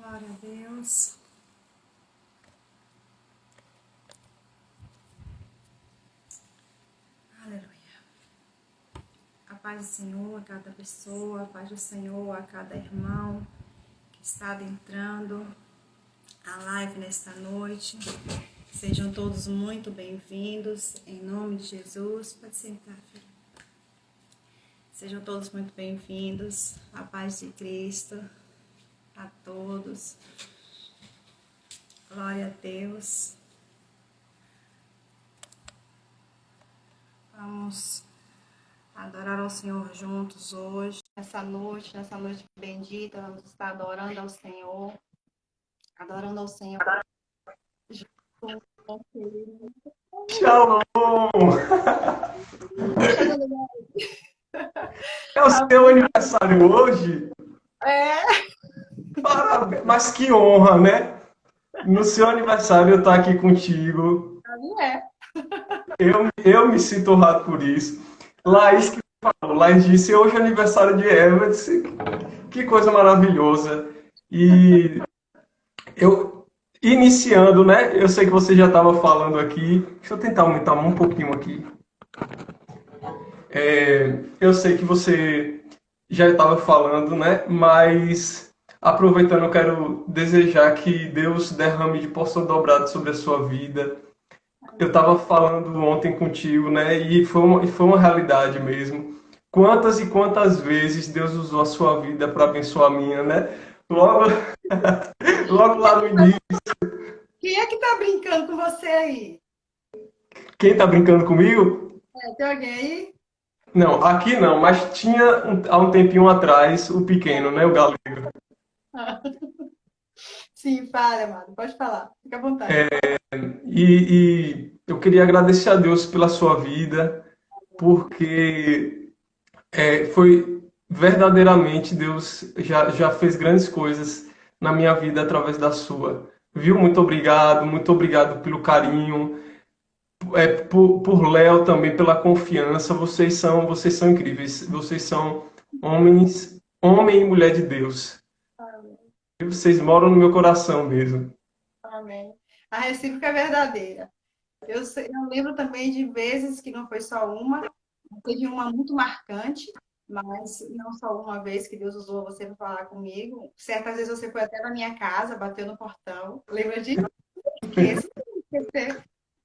Glória a Deus. Aleluia. A paz do Senhor a cada pessoa, a paz do Senhor a cada irmão que está adentrando a live nesta noite. Sejam todos muito bem-vindos, em nome de Jesus. Pode sentar, filho. Sejam todos muito bem-vindos, a paz de Cristo a todos. Glória a Deus. Vamos adorar ao Senhor juntos hoje. Nessa noite bendita, vamos estar adorando ao Senhor. Adorando ao Senhor. Shalom! É o seu aniversário hoje? Parabéns! Mas que honra, né? No seu aniversário eu estou aqui contigo. Eu me sinto honrado por isso. Laís que falou, Laís disse, hoje é aniversário de Eva. Eu disse, que coisa maravilhosa. E eu, iniciando, né? Eu sei que você já estava falando aqui. Deixa eu tentar aumentar um pouquinho aqui. Eu sei que você já estava falando, né? Mas aproveitando, eu quero desejar que Deus derrame de porção dobrada sobre a sua vida. Eu estava falando ontem contigo, né? E foi uma realidade mesmo. Quantas e quantas vezes Deus usou a sua vida para abençoar a minha, né? Logo, logo lá no início. Quem é que tá brincando com você aí? Quem está brincando comigo? Tem alguém aí? Não, aqui não, mas tinha há um tempinho atrás o pequeno, né? O galego. Sim, fala, amado. Pode falar. Fica à vontade. E eu queria agradecer a Deus pela sua vida, porque foi verdadeiramente Deus já fez grandes coisas na minha vida através da sua. Viu? Muito obrigado pelo carinho, por Léo também pela confiança. Vocês são incríveis. Vocês são homem e mulher de Deus. Amém. E vocês moram no meu coração mesmo. Amém. A recíproca é verdadeira. Eu lembro também de vezes que não foi só uma, teve uma muito marcante, mas não só uma vez que Deus usou você para falar comigo. Certas vezes você foi até na minha casa, bateu no portão. Lembra disso?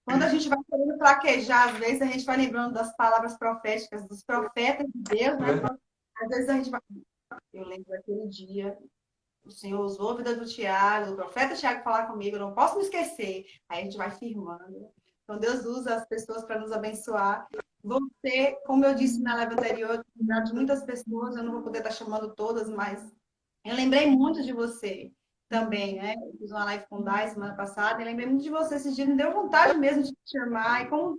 Quando a gente vai querendo fraquejar, às vezes a gente vai lembrando das palavras proféticas dos profetas de Deus, né? Às vezes a gente vai. Eu lembro daquele dia, o Senhor usou a vida do Tiago, do profeta Tiago falar comigo, eu não posso me esquecer. Aí a gente vai firmando. Então Deus usa as pessoas para nos abençoar. Você, como eu disse na live anterior, de muitas pessoas, eu não vou poder estar chamando todas, mas eu lembrei muito de você também, né? Eu fiz uma live com o Dai semana passada e lembrei muito de você esses dias. Me deu vontade mesmo de te chamar. E como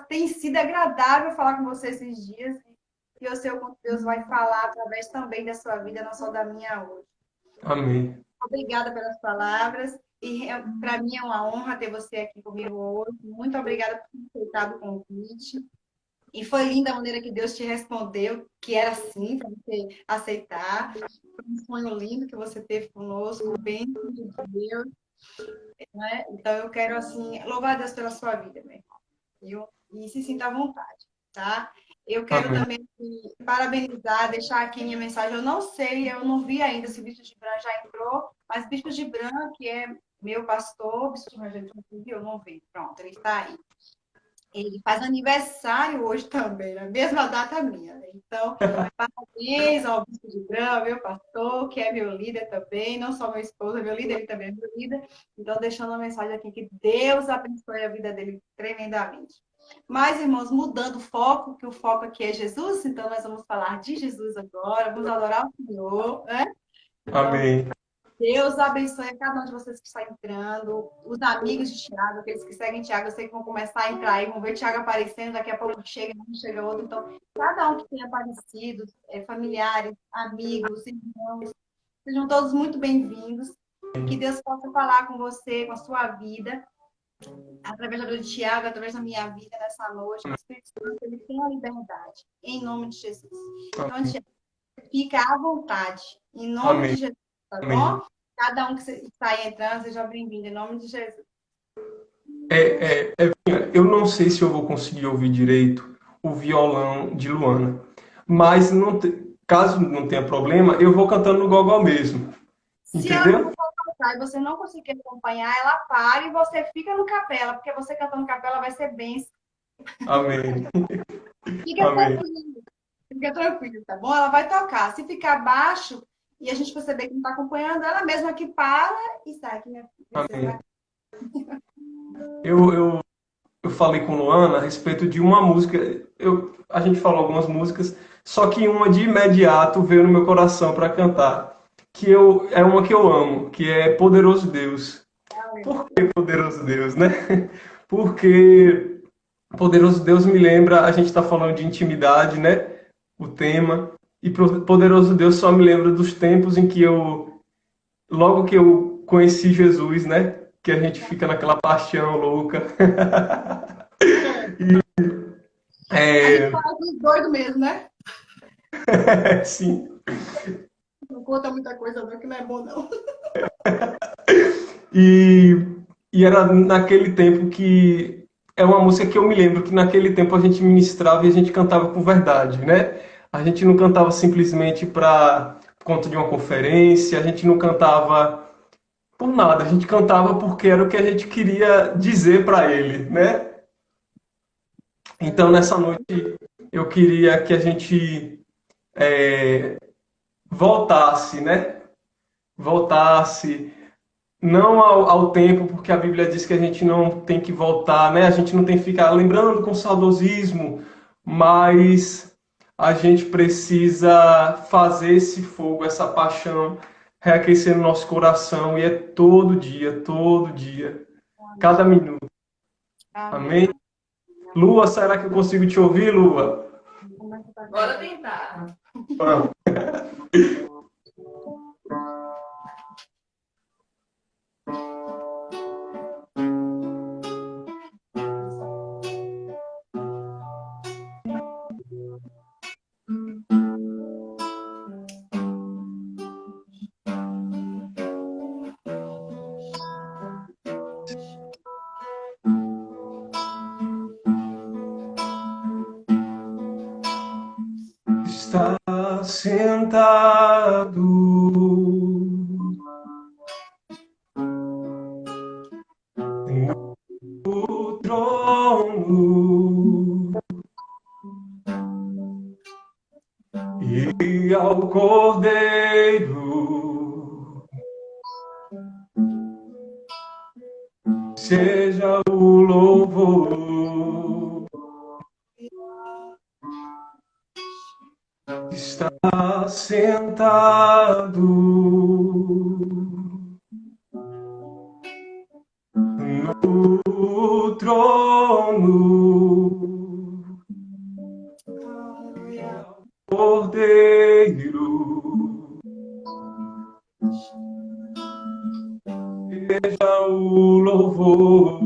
tem sido agradável falar com você esses dias, e eu sei o quanto Deus vai falar através também da sua vida, não só da minha hoje. Amém. Obrigada pelas palavras. E para mim é uma honra ter você aqui comigo hoje. Muito obrigada por ter aceitado o convite. E foi linda a maneira que Deus te respondeu, que era sim, para você aceitar. Foi um sonho lindo que você teve conosco, bem de Deus. Né? Então eu quero, assim, louvar a Deus pela sua vida, meu irmão. E se sinta à vontade, tá? Eu quero Amém. também parabenizar, deixar aqui minha mensagem. Eu não sei, eu não vi ainda se o Bispo Gibran já entrou, mas Bispo Gibran, que é meu pastor, Bispo Gibran já entrou, eu não vi. Pronto, ele está aí. Ele faz aniversário hoje também, na mesma data minha. Né? Então, parabéns ao Bispo Gibran, meu pastor, que é meu líder também, não só meu esposo, é meu líder, ele também é meu líder. Então, deixando uma mensagem aqui que Deus abençoe a vida dele tremendamente. Mas, irmãos, mudando o foco, que o foco aqui é Jesus, então nós vamos falar de Jesus agora, vamos adorar o Senhor, né? Então, Amém. Deus abençoe a cada um de vocês que está entrando, os amigos de Tiago, aqueles que seguem Tiago, eu sei que vão começar a entrar aí, vão ver Tiago aparecendo, daqui a pouco chega um, chega outro. Então, cada um que tem aparecido, familiares, amigos, irmãos, sejam todos muito bem-vindos. Que Deus possa falar com você, com a sua vida, através da vida de Tiago, através da minha vida nessa noite. O Espírito Santo, ele tem a liberdade, em nome de Jesus. Então, Tiago, fica à vontade, em nome de Amém. Jesus, tá Amém. bom? Cada um que está aí entrando, seja bem-vindo, em nome de Jesus. Eu não sei se eu vou conseguir ouvir direito o violão de Luana, mas caso não tenha problema, eu vou cantando no gogó mesmo, Se ela entendeu? começar a cantar e você não conseguir acompanhar, ela para e você fica no capela, porque você cantando capela vai ser bênção. Amém. Fica Amém. tranquilo, fica tranquilo, tá bom? Ela vai tocar. Se ficar baixo e a gente perceber que não está acompanhando, ela mesma que para e sai. Que você Amém. vai... Eu falei com Luana a respeito de uma música. A gente falou algumas músicas, só que uma de imediato veio no meu coração para cantar, é uma que eu amo, que é Poderoso Deus. Por que Poderoso Deus, né? Porque Poderoso Deus me lembra, a gente está falando de intimidade, né? O tema. E Poderoso Deus só me lembra dos tempos em que logo que eu conheci Jesus, né? Que a gente fica naquela paixão louca. A gente É, fala dos doidos mesmo, né? sim. Não conta muita coisa, não, que não é bom, não. E, e era naquele tempo que é uma música que eu me lembro que naquele tempo a gente ministrava e a gente cantava com verdade, né? A gente não cantava simplesmente para conta de uma conferência, a gente não cantava por nada, a gente cantava porque era o que a gente queria dizer para ele, né? Então nessa noite eu queria que a gente voltasse, né? Voltasse não ao tempo, porque a Bíblia diz que a gente não tem que voltar, né? A gente não tem que ficar lembrando com saudosismo, mas a gente precisa fazer esse fogo, essa paixão reaquecer no nosso coração, e é todo dia, cada minuto. Amém. Amém? Lua, será que eu consigo te ouvir, Lua? Bora tentar. Vamos. Está sentado no trono e ao Cordeiro seja o louvor. Está sentado no trono e Aleluia. ao Cordeiro seja o louvor.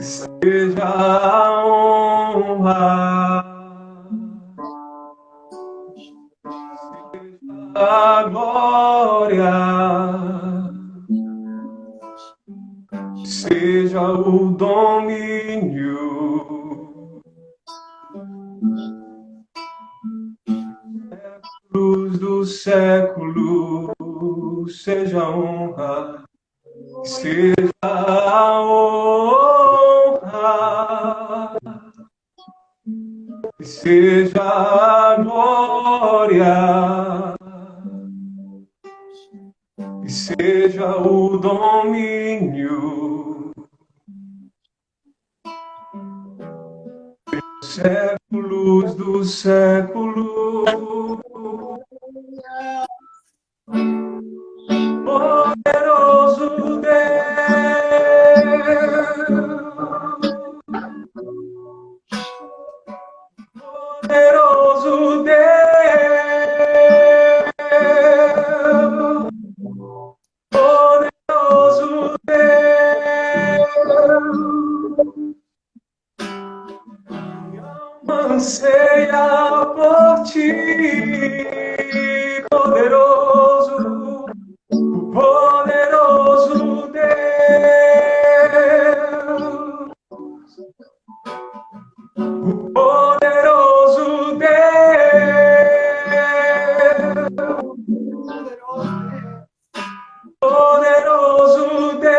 Seja a honra, seja a glória, seja o domínio, luz do século, seja a honra, seja a honra, seja a glória, seja o domínio, séculos do século. Poderoso Deus, poderoso Deus, poderoso Deus, Anseia por ti, poderoso, poderoso Deus, poderoso Deus, poderoso Deus,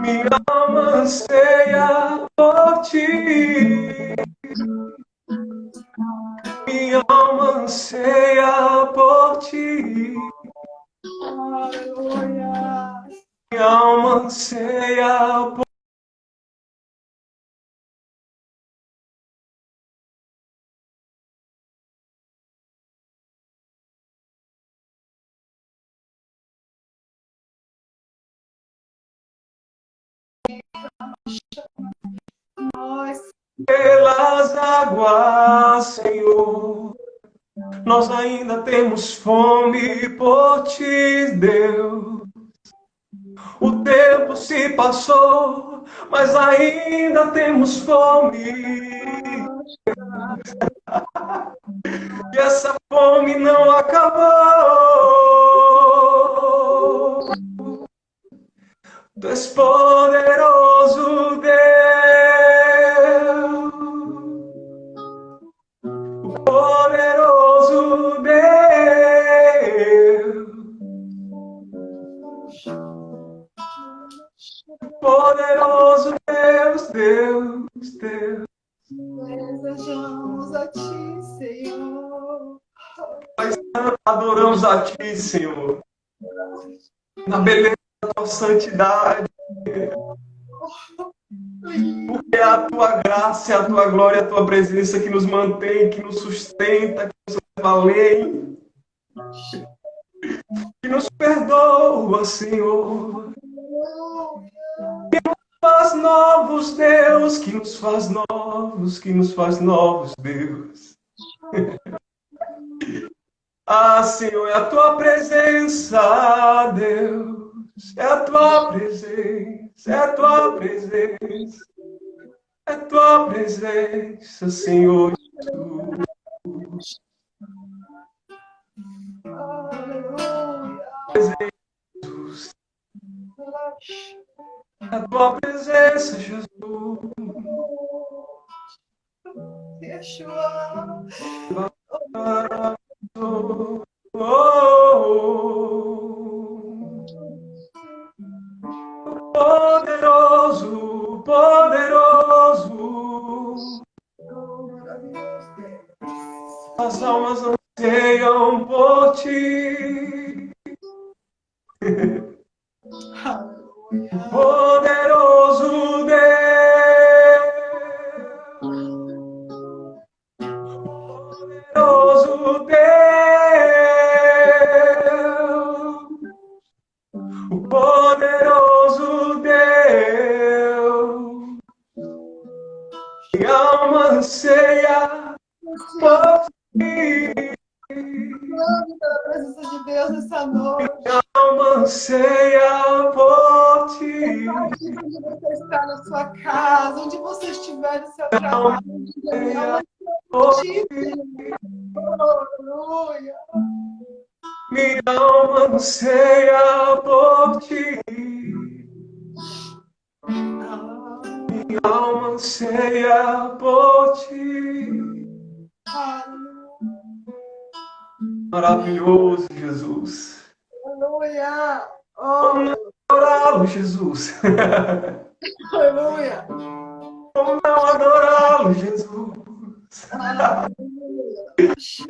minha alma anseia por ti. Minha alma anseia por ti. Aleluia. Minha alma anseia por Nós, pelas águas, Senhor. Nós ainda temos fome por ti, Deus. O tempo se passou, mas ainda temos fome. E essa fome não acabou. Tu és poderoso Deus, poderoso Deus, poderoso Deus, Deus, Deus. desejamos a ti, Senhor. Nós adoramos a ti, Senhor, na beleza da tua santidade. Porque é a tua graça, é a tua glória, a tua presença que nos mantém, que nos sustenta, que nos leva além, que nos perdoa, Senhor. Que nos faz novos, Deus, que nos faz novos, Deus. Ah, Senhor, é a tua presença, Deus. É a tua presença, é a tua presença. É a tua presença, Senhor Jesus. Aleluia. Jesus. É a tua presença, Jesus. Yeshua. Oh, oh, oh. Poderoso, poderoso. As almas anseiam por ti. Poderoso Deus. Poderoso Deus. O poderoso Deus. Minha alma anseia por ti. Clame pela presença de Deus essa noite. Minha alma anseia por ti. Onde você está na sua casa, onde você estiver no seu trabalho, minha alma por ti. Aleluia. Minha alma anseia por ti. Minha alma anseia por ti. Maravilhoso, Jesus. Aleluia. Vamos adorá-lo, Jesus. Aleluia. Vamos adorá-lo, Jesus.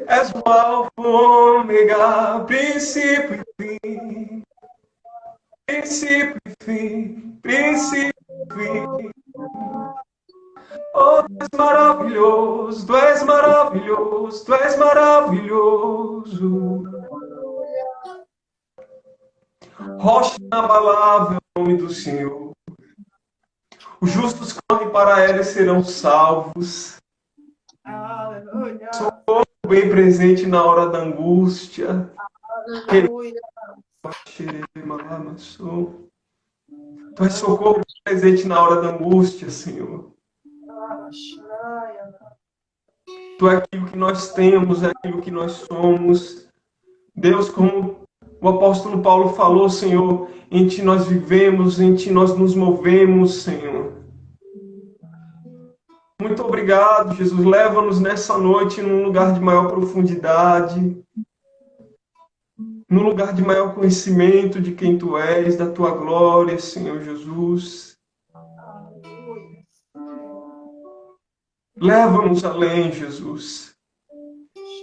És o Alfa, o Ômega, princípio e fim. Princípio e fim. Princípio e fim. Oh, tu és maravilhoso, tu és maravilhoso, tu és maravilhoso. Rocha inabalável, o nome do Senhor. Os justos correm para ela e serão salvos. Aleluia. Socorro bem presente na hora da angústia. Aleluia. Tu és socorro presente na hora da angústia, Senhor. Tu é aquilo que nós temos, é aquilo que nós somos. Deus, como o apóstolo Paulo falou, Senhor, em Ti nós vivemos, em Ti nós nos movemos, Senhor. Muito obrigado, Jesus. Leva-nos nessa noite num lugar de maior profundidade, num lugar de maior conhecimento de quem Tu és, da Tua glória, Senhor Jesus. Leva-nos além, Jesus.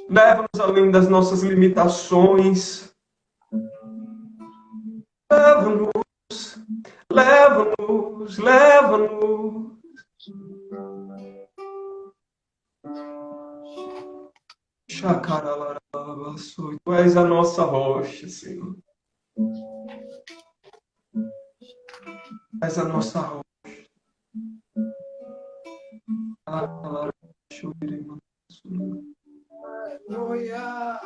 Leva-nos além das nossas limitações. Leva-nos, leva-nos, leva-nos. Chacaralarabaçu, Tu és a nossa rocha, Senhor. Tu és a nossa rocha. Aleluia.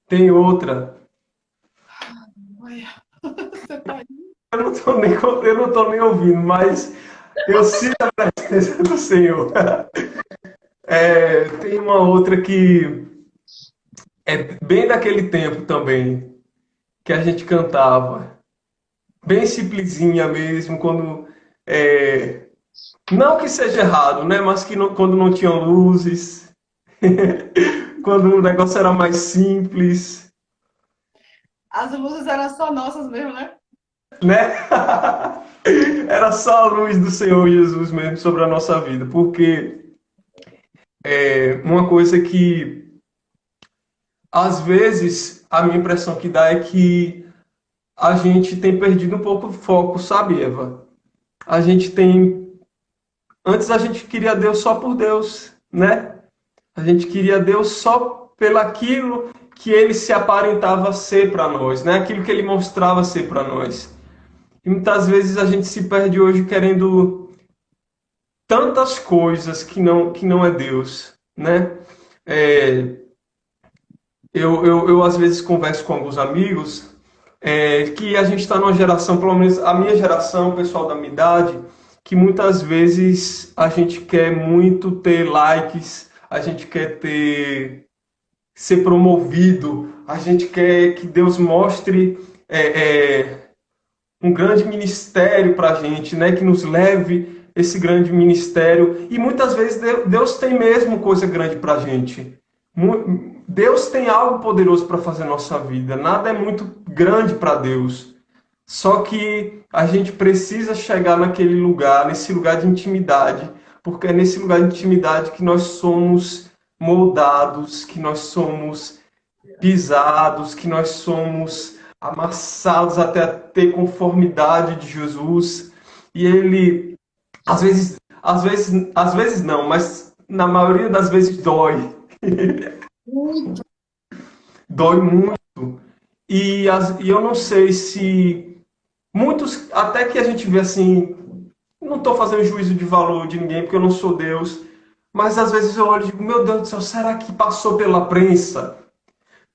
Tem outra. Você tá aí? Eu não tô nem ouvindo, mas eu sinto a presença do Senhor. Tem uma outra que é bem daquele tempo também, que a gente cantava. Bem simplesinha mesmo, quando. Não que seja errado, né? Mas que quando não tinham luzes, quando o negócio era mais simples, As luzes eram só nossas mesmo, né? né? Era só a luz do Senhor Jesus mesmo sobre a nossa vida, porque uma coisa que às vezes a minha impressão que dá é que a gente tem perdido um pouco o foco, sabe, Eva? A gente tem. Antes a gente queria Deus só por Deus, né? A gente queria Deus só pelo aquilo que ele se aparentava ser para nós, né? Aquilo que ele mostrava ser para nós. E muitas vezes a gente se perde hoje querendo tantas coisas que não é Deus, né? É, eu às vezes converso com alguns amigos que a gente está numa geração, pelo menos a minha geração, o pessoal da minha idade, que muitas vezes a gente quer muito ter likes, a gente quer ter ser promovido, a gente quer que Deus mostre um grande ministério para a gente, né? Que nos leve esse grande ministério. E muitas vezes Deus tem mesmo coisa grande para a gente. Deus tem algo poderoso para fazer na nossa vida. Nada é muito grande para Deus. Só que a gente precisa chegar naquele lugar, nesse lugar de intimidade, porque é nesse lugar de intimidade que nós somos moldados, que nós somos pisados, que nós somos amassados até ter conformidade de Jesus. E ele, às vezes não, mas na maioria das vezes dói. Muito. Dói muito. E eu não sei se muitos, até que a gente vê assim, não estou fazendo juízo de valor de ninguém, porque eu não sou Deus, mas às vezes eu olho e digo, meu Deus do céu, será que passou pela prensa?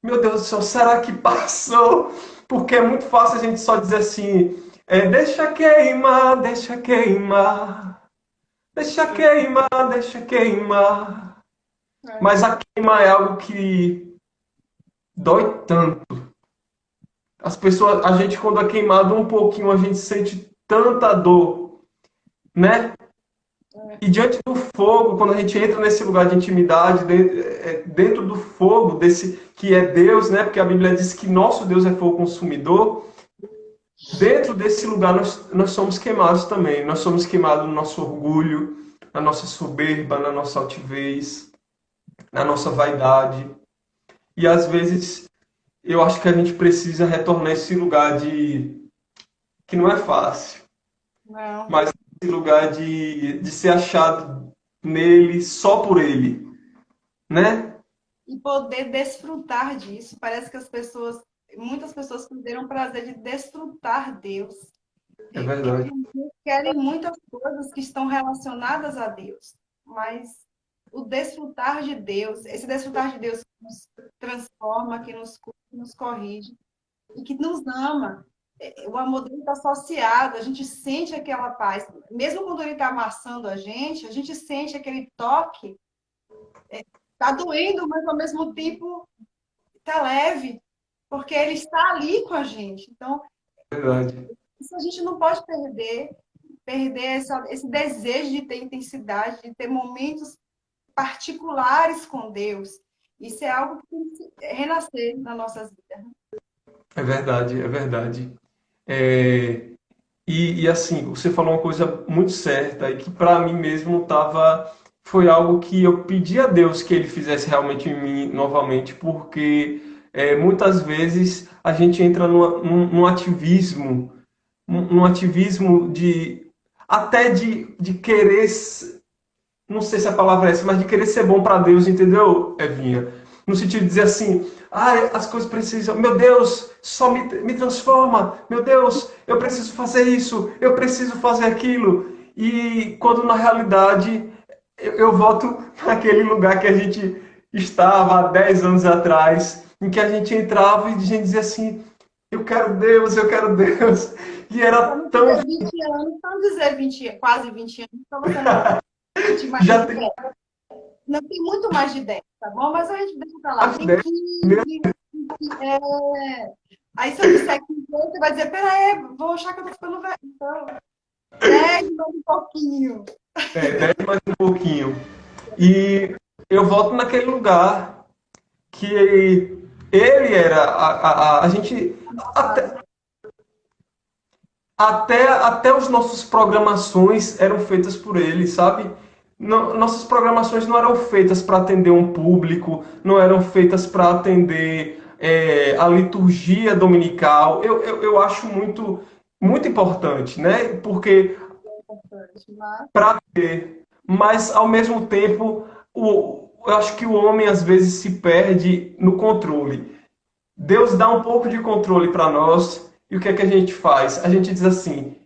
Meu Deus do céu, será que passou? Porque é muito fácil a gente só dizer assim, deixa queimar, deixa queimar, deixa queimar, deixa queimar. Mas a queima é algo que dói tanto. As pessoas, a gente quando é queimado um pouquinho, a gente sente tanta dor, né? E diante do fogo, quando a gente entra nesse lugar de intimidade, dentro do fogo desse que é Deus, né? Porque a Bíblia diz que nosso Deus é fogo consumidor. Dentro desse lugar nós somos queimados também. Nós somos queimados no nosso orgulho, na nossa soberba, na nossa altivez, na nossa vaidade. E às vezes eu acho que a gente precisa retornar a esse lugar de que não é fácil, Não. mas esse lugar de ser achado nele só por ele, né? E poder desfrutar disso. Parece que muitas pessoas perderam o prazer de desfrutar Deus. É verdade. Querem muitas coisas que estão relacionadas a Deus, mas o desfrutar de Deus, esse desfrutar de Deus nos transforma, que nos cura, que nos corrige e que nos ama. O amor dele está associado, a gente sente aquela paz. Mesmo quando ele está amassando a gente sente aquele toque. Está doendo, mas ao mesmo tempo está leve, porque ele está ali com a gente. Então, Verdade. isso a gente não pode perder esse desejo de ter intensidade, de ter momentos particulares com Deus. Isso é algo que tem que renascer nas nossas vidas. É verdade, é verdade. É, e assim, você falou uma coisa muito certa e que para mim mesmo tava, foi algo que eu pedi a Deus que Ele fizesse realmente em mim novamente, porque muitas vezes a gente entra num ativismo, num ativismo de até de querer, não sei se a palavra é essa, mas de querer ser bom para Deus, entendeu, Evinha? No sentido de dizer assim, as coisas precisam, meu Deus, só me transforma, meu Deus, eu preciso fazer isso, eu preciso fazer aquilo. E quando na realidade eu volto naquele lugar que a gente estava há 10 anos atrás, em que a gente entrava e a gente dizia assim, eu quero Deus, eu quero Deus. E era Vamos tão. dizer 20 anos, vamos dizer 20, quase 20 anos, para você não sentir mais Já de tem 10. Não tem muito mais de 10, tá bom? Mas a gente deixa pra lá. mais Tem 10. 15. Aí se eu disser 15, você vai dizer, peraí, vou achar que eu tô ficando velho. Então, 10 mais um pouquinho. 10 mais um pouquinho. E eu volto naquele lugar que ele era a gente até, até os nossos programações eram feitas por ele, sabe? Nossas programações não eram feitas para atender um público, não eram feitas para atender a liturgia dominical. Eu acho muito importante, né? Porque para ter, mas ao mesmo tempo eu acho que o homem às vezes se perde no controle. Deus dá um pouco de controle para nós e o que é que a gente faz? A gente diz assim: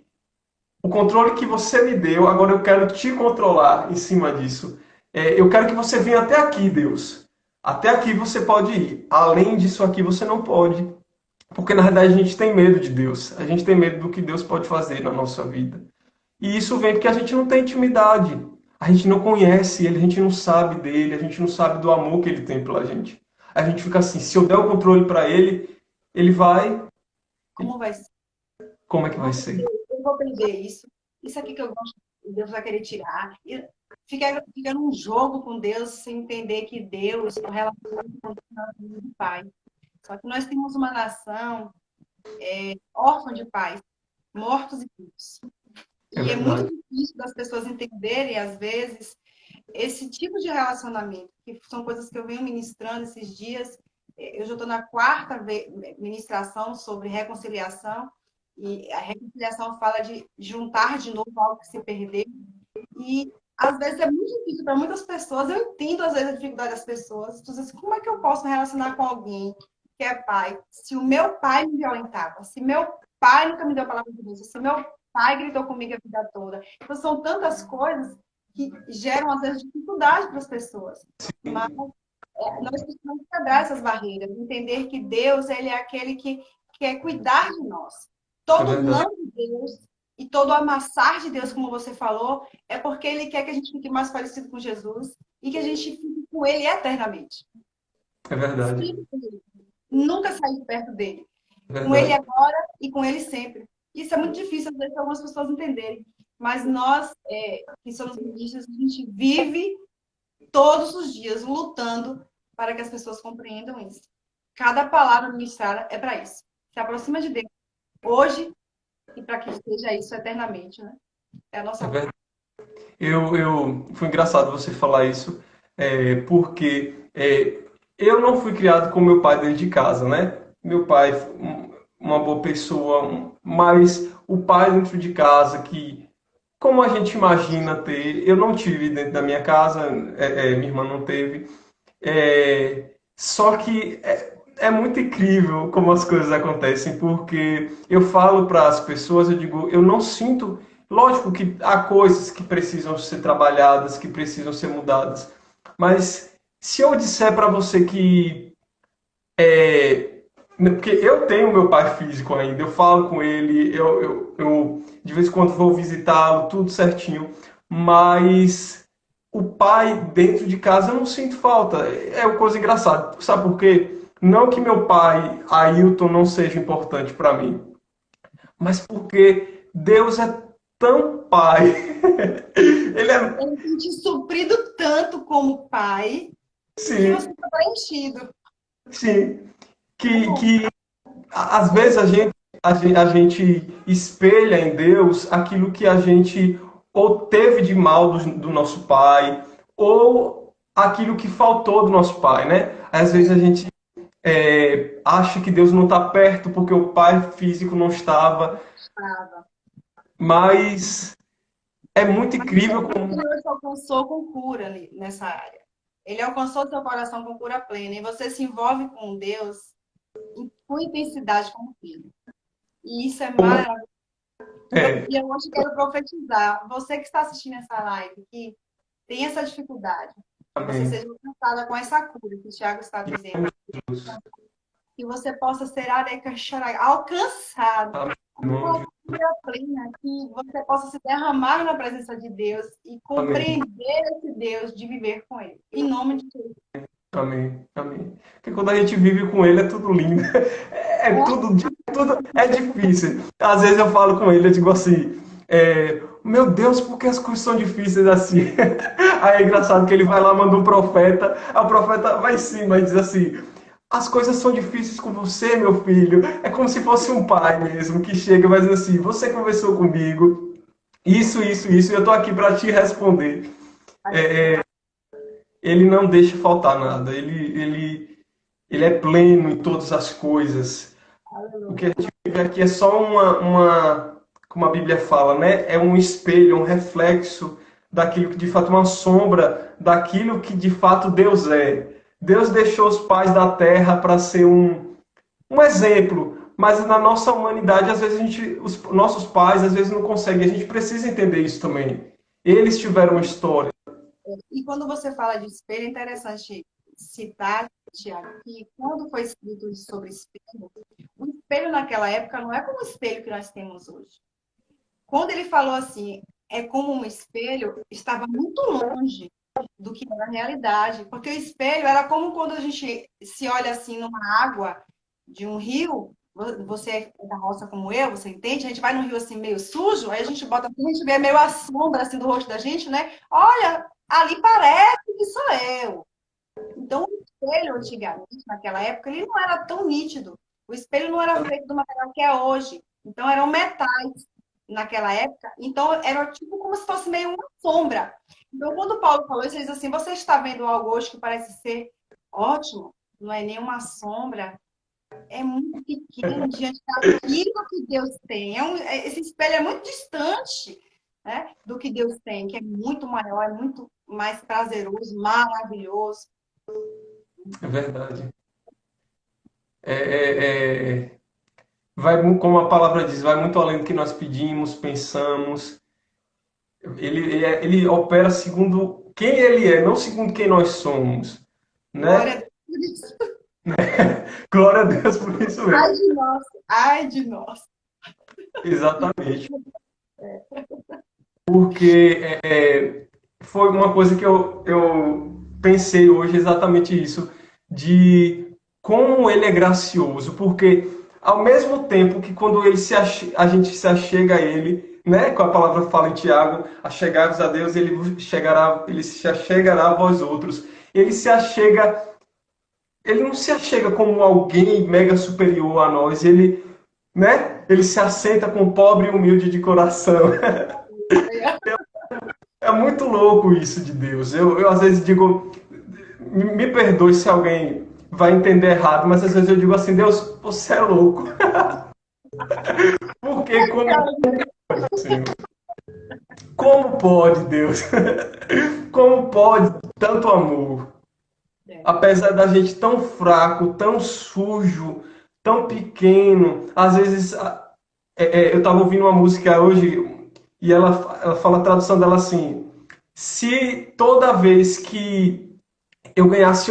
o controle que você me deu, agora eu quero te controlar em cima disso. Eu quero que você venha até aqui, Deus. Até aqui você pode ir. Além disso aqui você não pode. Porque na verdade a gente tem medo de Deus. A gente tem medo do que Deus pode fazer na nossa vida. E isso vem porque a gente não tem intimidade. A gente não conhece ele, a gente não sabe dele, a gente não sabe do amor que ele tem pela gente. A gente fica assim, se eu der o controle para ele, ele vai. Como vai ser? Como é que vai ser? Eu vou perder isso. Isso aqui que eu gosto, Deus vai querer tirar. E fica num jogo com Deus, sem entender que Deus, o relacionamento com Deus, é a vida do Pai. Só que nós temos uma nação órfã de pais, mortos e vivos. É E é muito verdade. difícil das pessoas entenderem, às vezes, esse tipo de relacionamento, que são coisas que eu venho ministrando esses dias. Eu já estou na quarta ministração sobre reconciliação, e a reconciliação fala de juntar de novo algo que se perdeu. E às vezes é muito difícil para muitas pessoas. Eu entendo, às vezes, a dificuldade das pessoas. Tu diz assim, como é que eu posso me relacionar com alguém que é pai? Se o meu pai me violentava, se meu pai nunca me deu a palavra de Deus, se meu pai gritou comigo a vida toda. Então, são tantas coisas que geram, às vezes, dificuldade para as pessoas. Mas nós precisamos quebrar essas barreiras, entender que Deus, ele é aquele que quer cuidar de nós. É Todo verdade. não de Deus e todo amassar de Deus, como você falou, é porque ele quer que a gente fique mais parecido com Jesus e que a gente fique com ele eternamente. É verdade. Sempre com ele. Nunca sair de perto dele. É Com ele verdade. agora e com ele sempre. Isso é muito difícil, às vezes, para algumas pessoas entenderem. Mas nós, que somos ministros, a gente vive todos os dias lutando para que as pessoas compreendam isso. Cada palavra ministrada é para isso. Se aproxima de Deus hoje e para que seja isso eternamente, né? É a É nossa luta. verdade. Foi engraçado você falar isso, porque eu não fui criado com meu pai dentro de casa, né? Meu pai, uma boa pessoa, mas o pai dentro de casa, que, como a gente imagina ter, eu não tive dentro da minha casa, minha irmã não teve. Só que é muito incrível como as coisas acontecem, porque eu falo para as pessoas, eu digo, eu não sinto. Lógico que há coisas que precisam ser trabalhadas, que precisam ser mudadas, mas Se eu disser para você que porque eu tenho meu pai físico ainda, eu falo com ele, eu de vez em quando vou visitá-lo, tudo certinho, mas o pai dentro de casa eu não sinto falta. É uma coisa engraçada. Sabe por quê? Não que meu pai, Ailton, não seja importante para mim, mas porque Deus é tão pai. Ele é, Ele tem te suprido tanto como pai que sim, você está preenchido. sim, É que, bom. que às vezes a gente espelha em Deus aquilo que a gente ou teve de mal do nosso pai, ou aquilo que faltou do nosso pai, né? Às vezes a gente acha que Deus não está perto porque o pai físico não estava, Estava. mas é muito Mas incrível como. Deus te alcançou com cura ali nessa área. Ele alcançou seu coração com cura plena. E você se envolve com Deus com intensidade como filho. E isso é maravilhoso. É, E eu hoje quero profetizar. Você que está assistindo essa live, que tem essa dificuldade, que você amém. seja alcançada com essa cura que o Tiago está dizendo. Jesus. Que você possa ser alcançado Amém. com uma cura plena, que você possa se derramar na presença de Deus e Amém. compreender esse Deus de viver com Ele. Em nome de Jesus. Amém. Amém. Porque quando a gente vive com ele é tudo lindo. Tudo é difícil. Às vezes eu falo com ele, eu digo assim, meu Deus, por que as coisas são difíceis assim? Aí é engraçado que ele vai lá, manda um profeta, aí o profeta vai em cima e diz assim, as coisas são difíceis com você, meu filho. É como se fosse um pai mesmo, que chega e vai dizer assim, você conversou comigo, isso, e eu tô aqui para te responder. Ele não deixa faltar nada. Ele é pleno em todas as coisas. O que a Aleluia. gente vive aqui é só como a Bíblia fala, né? É um espelho, um reflexo daquilo que de fato, uma sombra daquilo que de fato Deus é. Deus deixou os pais da terra para ser um exemplo, mas na nossa humanidade, às vezes os nossos pais às vezes não conseguem. A gente precisa entender isso também. Eles tiveram uma história. E quando você fala de espelho, é interessante citar, Tiago, que quando foi escrito sobre espelho, o espelho naquela época não é como o espelho que nós temos hoje. Quando ele falou assim, é como um espelho, estava muito longe do que era a realidade, porque o espelho era como quando a gente se olha assim numa água de um rio, você é da roça como eu, você entende? A gente vai num rio assim meio sujo, aí a gente bota assim, a gente vê meio a sombra assim do rosto da gente, né? Olha, ali parece que sou eu. Então, o espelho antigamente, naquela época, ele não era tão nítido. O espelho não era feito do material que é hoje. Então, eram metais naquela época. Então, era tipo como se fosse meio uma sombra. Então, quando o Paulo falou isso, ele diz assim: você está vendo algo hoje que parece ser ótimo, não é nenhuma sombra, é muito pequeno diante daquilo que Deus tem. Esse espelho é muito distante, né, do que Deus tem, que é muito maior, é muito mais prazeroso, maravilhoso. É verdade. É, vai, como a palavra diz, vai muito além do que nós pedimos, pensamos. Ele opera segundo quem ele é, não segundo quem nós somos, Glória a né? Deus. Glória a Deus por isso Ai mesmo. de nós. Ai de nós. Exatamente. Porque foi uma coisa que eu pensei hoje exatamente isso, de como ele é gracioso, porque ao mesmo tempo que quando a gente se achega a ele, né, com a palavra fala em Tiago, achegados a Deus, ele se achegará a vós outros. Ele se achega, ele não se achega como alguém mega superior a nós, ele se assenta com o pobre e humilde de coração. É muito louco isso de Deus. Eu às vezes digo, me perdoe se alguém vai entender errado, mas às vezes eu digo assim, Deus, você é louco. Porque como pode, Deus? Como pode tanto amor? É. Apesar da gente tão fraco, tão sujo, tão pequeno, às vezes eu estava ouvindo uma música hoje e ela fala a tradução dela assim: se toda vez que eu ganhasse,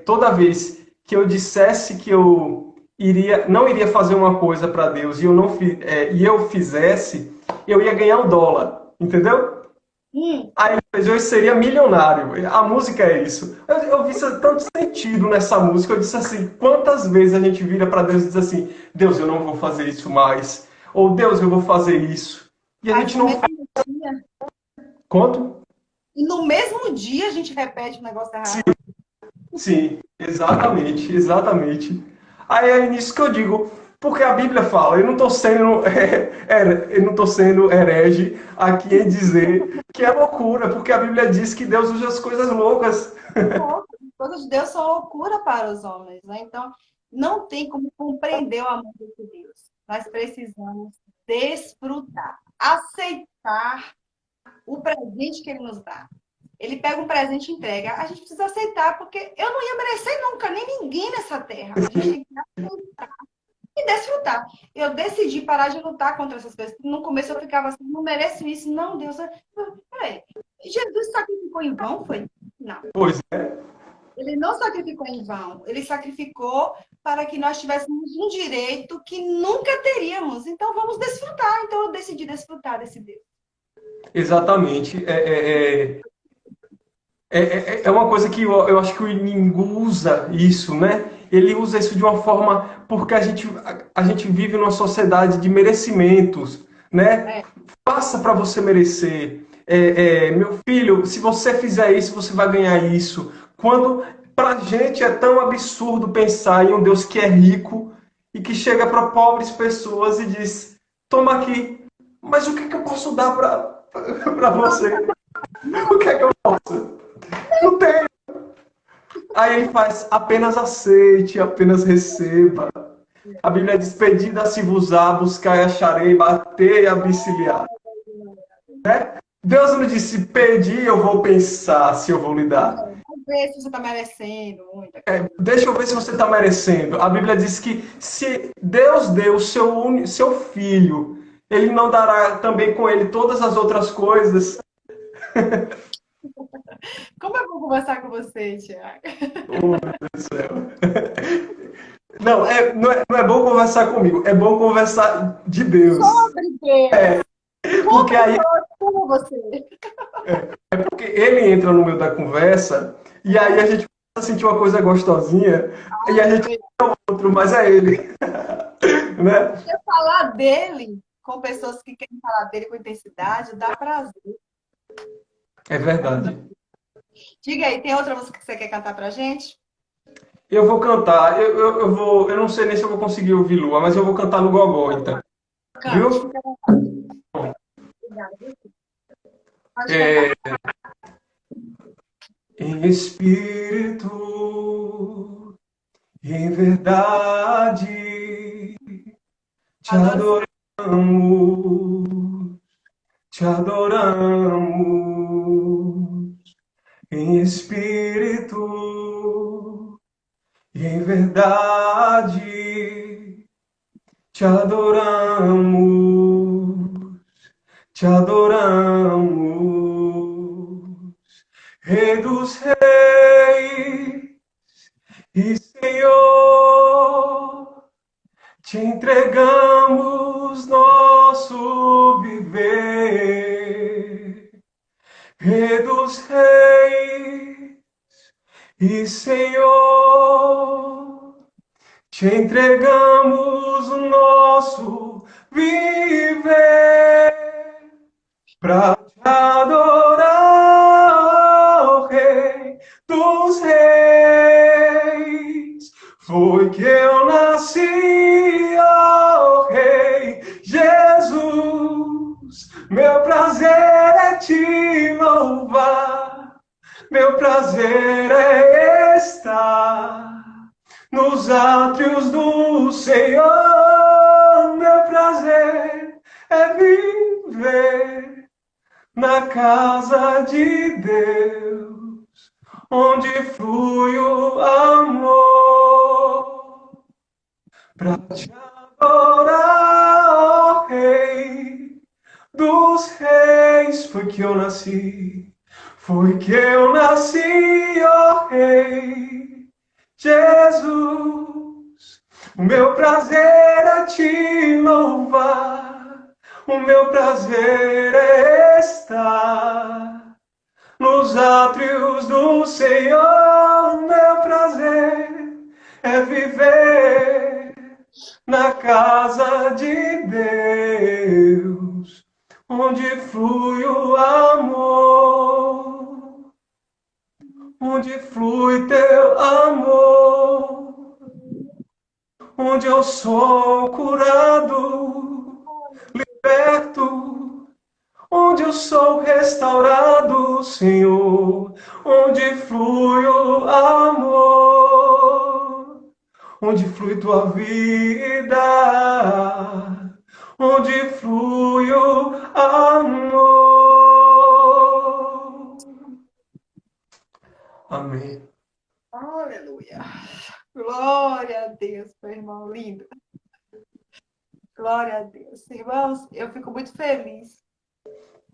toda vez que eu dissesse que eu não iria fazer uma coisa para Deus e eu não e eu fizesse, eu ia ganhar $1, entendeu? Hum, Aí ele fez, eu seria milionário. A música é isso. Eu vi tanto sentido nessa música. Eu disse assim, quantas vezes a gente vira para Deus e diz assim, Deus, eu não vou fazer isso mais. Ou Deus, eu vou fazer isso. E a mas gente no não faz. mesmo dia, Quanto? e no mesmo dia a gente repete o negócio Sim, errado. sim, exatamente, exatamente. Aí é nisso que eu digo, porque a Bíblia fala, eu não estou sendo, eu não estou sendo herege aqui em dizer que é loucura, porque a Bíblia diz que Deus usa as coisas loucas. As coisas de Deus são loucura para os homens, né? Então, não tem como compreender o amor de Deus. Nós precisamos desfrutar, aceitar o presente que ele nos dá. Ele pega um presente e entrega. A gente precisa aceitar, porque eu não ia merecer nunca, nem ninguém nessa terra. A gente tem que aceitar e desfrutar. Eu decidi parar de lutar contra essas coisas. No começo eu ficava assim, não mereço isso. Não, Deus. Peraí. Jesus sacrificou em vão, foi? Não. Pois é. Ele não sacrificou em vão. Ele sacrificou para que nós tivéssemos um direito que nunca teríamos. Então vamos desfrutar. Então eu decidi desfrutar desse Deus. Exatamente. É uma coisa que eu acho que o inimigo usa isso, né? Ele usa isso de uma forma porque a gente vive numa sociedade de merecimentos, né? É. Faça para você merecer. Meu filho, se você fizer isso, você vai ganhar isso. Quando para a gente é tão absurdo pensar em um Deus que é rico e que chega para pobres pessoas e diz: toma aqui, mas o que é que eu posso dar para você? O que é que eu posso? Não tem. Aí ele faz, apenas aceite, apenas receba. A Bíblia diz, pedi se vos há, buscai, acharei, batei, abiciliar. Deus não disse, pedi, eu vou pensar se eu vou lhe dar. Vamos ver se você está merecendo muito. Deixa eu ver se você está merecendo. A Bíblia diz que se Deus deu o seu filho, ele não dará também com ele todas as outras coisas. Como é bom conversar com você, Tiago? Oh, meu Deus do céu. Não, não é bom conversar comigo, é bom conversar de Deus. Sobre Deus. Com Porque aí pessoas como você. porque ele entra no meio da conversa e aí a gente começa a sentir uma coisa gostosinha e a gente fala outro, mas é ele, né? Porque falar dele com pessoas que querem falar dele com intensidade dá prazer. É verdade. Diga aí, tem outra música que você quer cantar pra gente? Eu vou cantar, eu não sei nem se eu vou conseguir ouvir Lua, mas eu vou cantar no gogó, então. Cante, Viu? fica à vontade. Obrigada. Pode cantar. É, em espírito, em verdade, te Adoro esse adoramos, te adoramos. Em espírito e em verdade, te adoramos, te adoramos. Rei dos reis e Senhor, te entregamos nosso viver. Rei dos reis e Senhor, te entregamos o nosso viver para te adorar, ó Rei dos reis. Foi que eu nasci, ó Rei Jesus. Meu prazer é te louvar. Meu prazer é estar nos átrios do Senhor. Meu prazer é viver na casa de Deus, onde flui o amor. Pra te adorar, ó Rei dos reis, foi que eu nasci. Foi que eu nasci, ó Rei Jesus. O meu prazer é te louvar, o meu prazer é estar nos átrios do Senhor. O meu prazer é viver na casa de Deus, onde flui o amor, onde flui teu amor, onde eu sou curado, liberto, onde eu sou restaurado, Senhor, onde flui o amor, onde flui tua vida, onde flui o amor. Amém. Aleluia. Glória a Deus, meu irmão lindo. Glória a Deus. Irmãos, eu fico muito feliz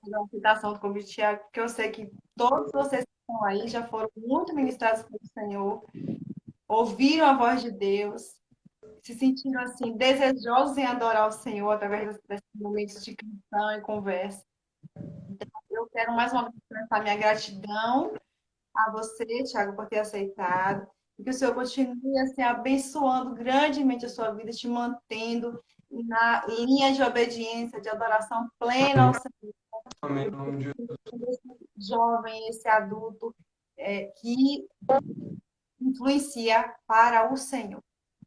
com a citação do convite, Tiago, porque eu sei que todos vocês que estão aí já foram muito ministrados pelo Senhor, ouviram a voz de Deus, se sentiram assim, desejosos em adorar o Senhor através desses momentos de canção e conversa. Então, eu quero mais uma vez expressar minha gratidão a você, Tiago, por ter aceitado. E que o Senhor continue assim, abençoando grandemente a sua vida, te mantendo na linha de obediência, de adoração plena ao Senhor. Amém. Em nome de Esse jovem, esse adulto que influencia para o Senhor.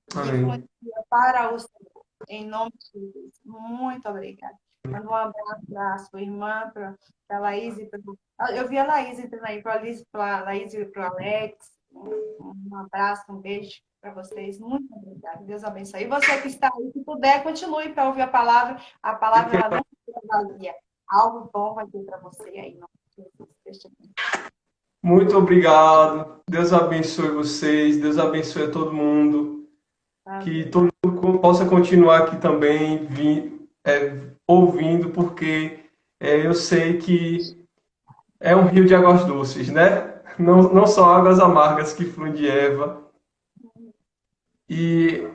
Que Amém. influencia para o Senhor. Em nome de Jesus. Muito obrigada. Manda um abraço para a sua irmã, para a Laís. Eu vi a Laís entrando aí, para a Laís e para o Alex. Um abraço, um beijo para vocês. Muito obrigada. Deus abençoe. E você que está aí, se puder, continue para ouvir a palavra. A palavra ela não fica vazia. Algo bom vai ter para você aí. Não. Muito obrigado. Deus abençoe vocês. Deus abençoe a todo mundo. Que todo mundo possa continuar aqui também ouvindo, porque eu sei que é um rio de águas doces, né? Não, não só águas amargas que fluem de Eva. E,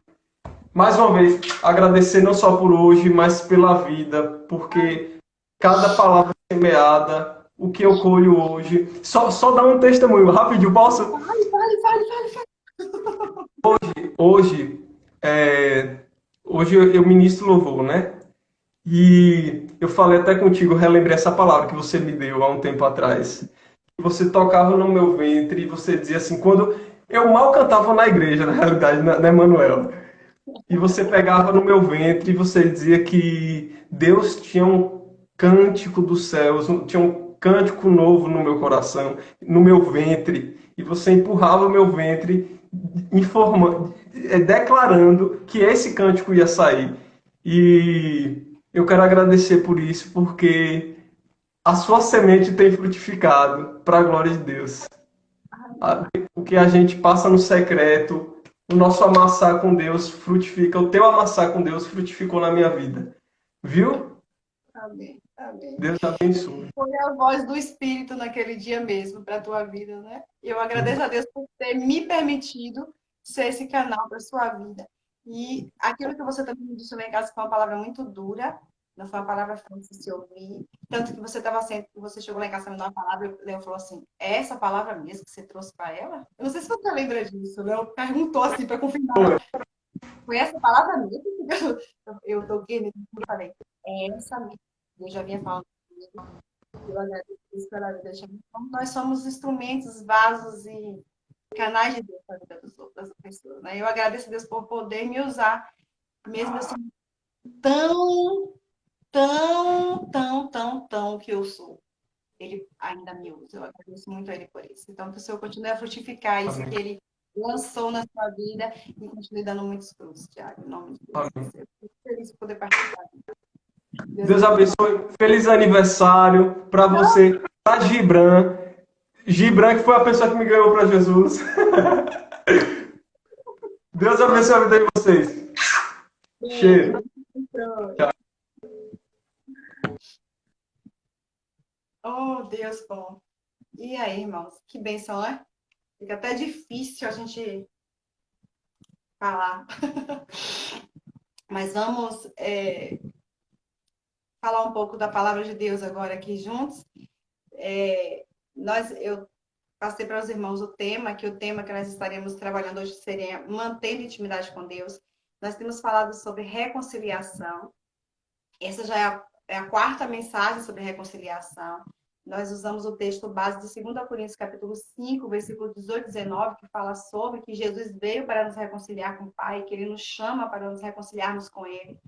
mais uma vez, agradecer não só por hoje, mas pela vida, porque cada palavra semeada, o que eu colho hoje. Só dar um testemunho rapidinho, posso? Fale. Hoje, é, hoje eu ministro louvor, né? E eu falei até contigo, eu relembrei essa palavra que você me deu há um tempo atrás. Você tocava no meu ventre e você dizia assim, quando eu mal cantava na igreja, na realidade, né, Manuel? E você pegava no meu ventre e você dizia que Deus tinha um cântico dos céus, tinha um cântico novo no meu coração, no meu ventre. E você empurrava o meu ventre, declarando que esse cântico ia sair. E eu quero agradecer por isso, porque a sua semente tem frutificado para a glória de Deus. O que a gente passa no secreto, o nosso amassar com Deus frutifica, o teu amassar com Deus frutificou na minha vida. Viu? Amém. Amém. Deus abençoe. Foi a voz do Espírito naquele dia mesmo para a tua vida, né? Eu agradeço a Deus por ter me permitido ser esse canal para a sua vida. E aquilo que você também me disse lá em casa foi uma palavra muito dura, não foi uma palavra fácil de se ouvir. Tanto que você estava sendo, você chegou lá em casa me dar uma palavra, e o Léo falou assim: é essa palavra mesmo que você trouxe para ela? Eu não sei se você lembra disso, o Léo perguntou assim para confirmar. Foi essa palavra mesmo? Eu toquei nele e falei: é essa mesmo. Eu já vinha falando. Eu agradeço pela vida de Jesus. Então, nós somos instrumentos, vasos e canais de Deus na vida das pessoas. Né? Eu agradeço a Deus por poder me usar, mesmo eu sendo tão que eu sou. Ele ainda me usa. Eu agradeço muito a Ele por isso. Então, que o Senhor continue a frutificar isso que Ele lançou na sua vida e continue dando muitos frutos, Tiago. Em nome de Deus. Eu fico feliz por poder participar. Deus abençoe. Feliz aniversário para você, para Gibran. Gibran, que foi a pessoa que me ganhou para Jesus. Deus abençoe a vida de vocês. Cheiro. Oh, Deus bom. E aí, irmãos? Que bênção, né? Fica até difícil a gente falar. Mas vamos falar um pouco da palavra de Deus agora aqui juntos. Eu passei para os irmãos o tema que nós estaremos trabalhando hoje seria mantendo intimidade com Deus. Nós temos falado sobre reconciliação. Essa já é a quarta mensagem sobre reconciliação. Nós usamos o texto base de 2 Coríntios, capítulo 5, versículo 18 e 19, que fala sobre que Jesus veio para nos reconciliar com o Pai, que Ele nos chama para nos reconciliarmos com Ele.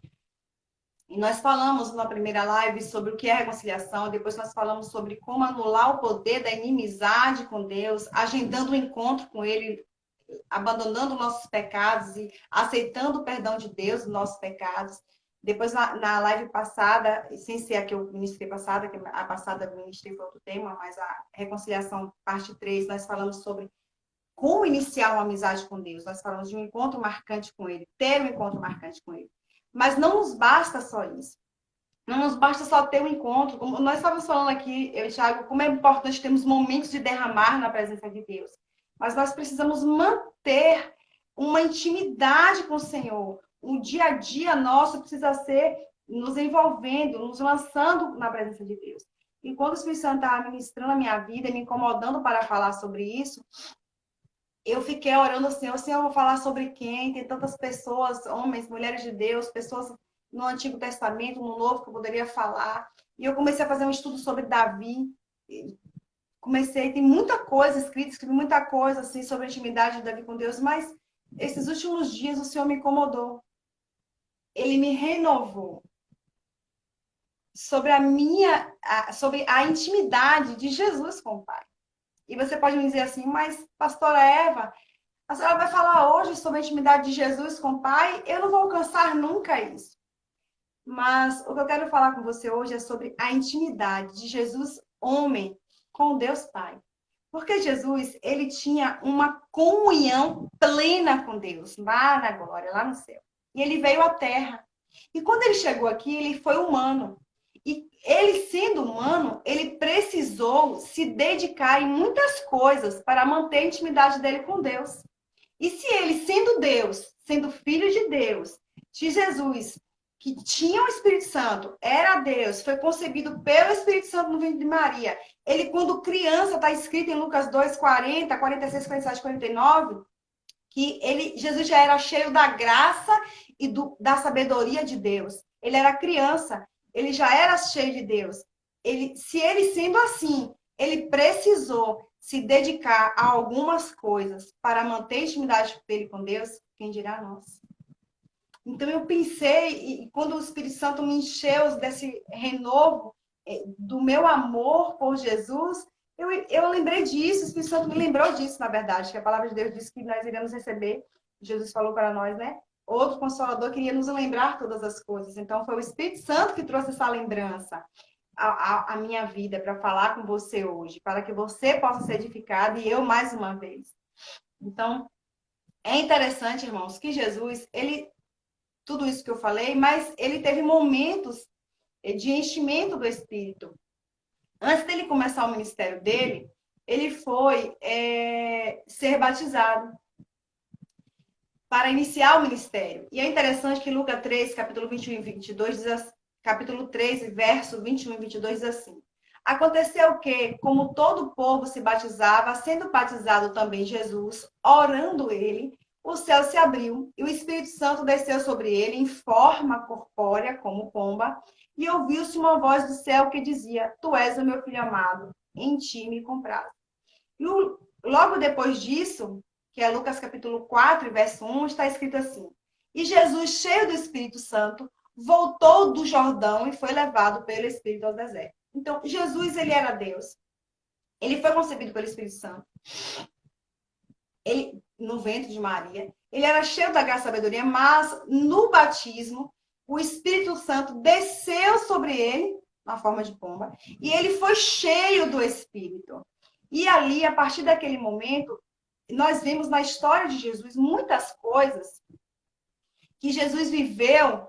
E nós falamos na primeira live sobre o que é reconciliação, depois nós falamos sobre como anular o poder da inimizade com Deus, agendando o encontro com Ele, abandonando nossos pecados e aceitando o perdão de Deus dos nossos pecados. Depois, na live passada, sem ser a que eu ministrei passada, que a passada eu ministrei foi outro tema, mas a reconciliação, parte 3, nós falamos sobre como iniciar uma amizade com Deus. Nós falamos de um encontro marcante com Ele, ter um encontro marcante com Ele. Mas não nos basta só isso. Não nos basta só ter um encontro. Como nós estávamos falando aqui, eu e Thiago, como é importante termos momentos de derramar na presença de Deus. Mas nós precisamos manter uma intimidade com o Senhor. O dia a dia nosso precisa ser nos envolvendo, nos lançando na presença de Deus. E quando o Espírito Santo estava ministrando a minha vida, me incomodando para falar sobre isso, eu fiquei orando assim, o Senhor, eu vou falar sobre quem? Tem tantas pessoas, homens, mulheres de Deus, pessoas no Antigo Testamento, no Novo, que eu poderia falar. E eu comecei a fazer um estudo sobre Davi. Tem muita coisa escrita, escrevi muita coisa assim, sobre a intimidade de Davi com Deus, mas esses últimos dias o Senhor me incomodou. Ele me renovou sobre sobre a intimidade de Jesus com o Pai. E você pode me dizer assim, mas pastora Eva, a senhora vai falar hoje sobre a intimidade de Jesus com o Pai? Eu não vou alcançar nunca isso. Mas o que eu quero falar com você hoje é sobre a intimidade de Jesus, homem, com Deus Pai. Porque Jesus, ele tinha uma comunhão plena com Deus, lá na glória, lá no céu. E ele veio à terra. E quando ele chegou aqui, ele foi humano. E ele, sendo humano, ele precisou se dedicar em muitas coisas para manter a intimidade dele com Deus. E se ele, sendo Deus, sendo filho de Deus, de Jesus, que tinha o Espírito Santo, era Deus, foi concebido pelo Espírito Santo no ventre de Maria, ele, quando criança, está escrito em Lucas 2, 40, 46, 47, 49, que Jesus já era cheio da graça e da sabedoria de Deus. Ele era criança, ele já era cheio de Deus. Se ele sendo assim, ele precisou se dedicar a algumas coisas para manter a intimidade dele com Deus, quem dirá nós? Então eu pensei, e quando o Espírito Santo me encheu desse renovo do meu amor por Jesus, eu lembrei disso, o Espírito Santo me lembrou disso, na verdade, que a palavra de Deus diz que nós iremos receber, Jesus falou para nós, né? Outro Consolador queria nos lembrar todas as coisas. Então foi o Espírito Santo que trouxe essa lembrança à minha vida para falar com você hoje, para que você possa ser edificado e eu mais uma vez. Então, é interessante, irmãos, que Jesus, tudo isso que eu falei, mas ele teve momentos de enchimento do Espírito. Antes dele começar o ministério dele, ele foi ser batizado para iniciar o ministério. E é interessante que Lucas 3, capítulo 21 e 22, capítulo 3, verso 21 e 22 diz assim: aconteceu que, como todo o povo se batizava, sendo batizado também Jesus, orando ele, o céu se abriu e o Espírito Santo desceu sobre ele em forma corpórea, como pomba, e ouviu-se uma voz do céu que dizia: Tu és o meu filho amado, em ti me comprazo. E logo depois disso, que é Lucas capítulo 4, verso 1, está escrito assim: E Jesus, cheio do Espírito Santo, voltou do Jordão e foi levado pelo Espírito ao deserto. Então, Jesus, ele era Deus. Ele foi concebido pelo Espírito Santo. Ele, no ventre de Maria. Ele era cheio da graça e sabedoria, mas no batismo, o Espírito Santo desceu sobre ele, na forma de pomba, e ele foi cheio do Espírito. E ali, a partir daquele momento, nós vimos na história de Jesus muitas coisas que Jesus viveu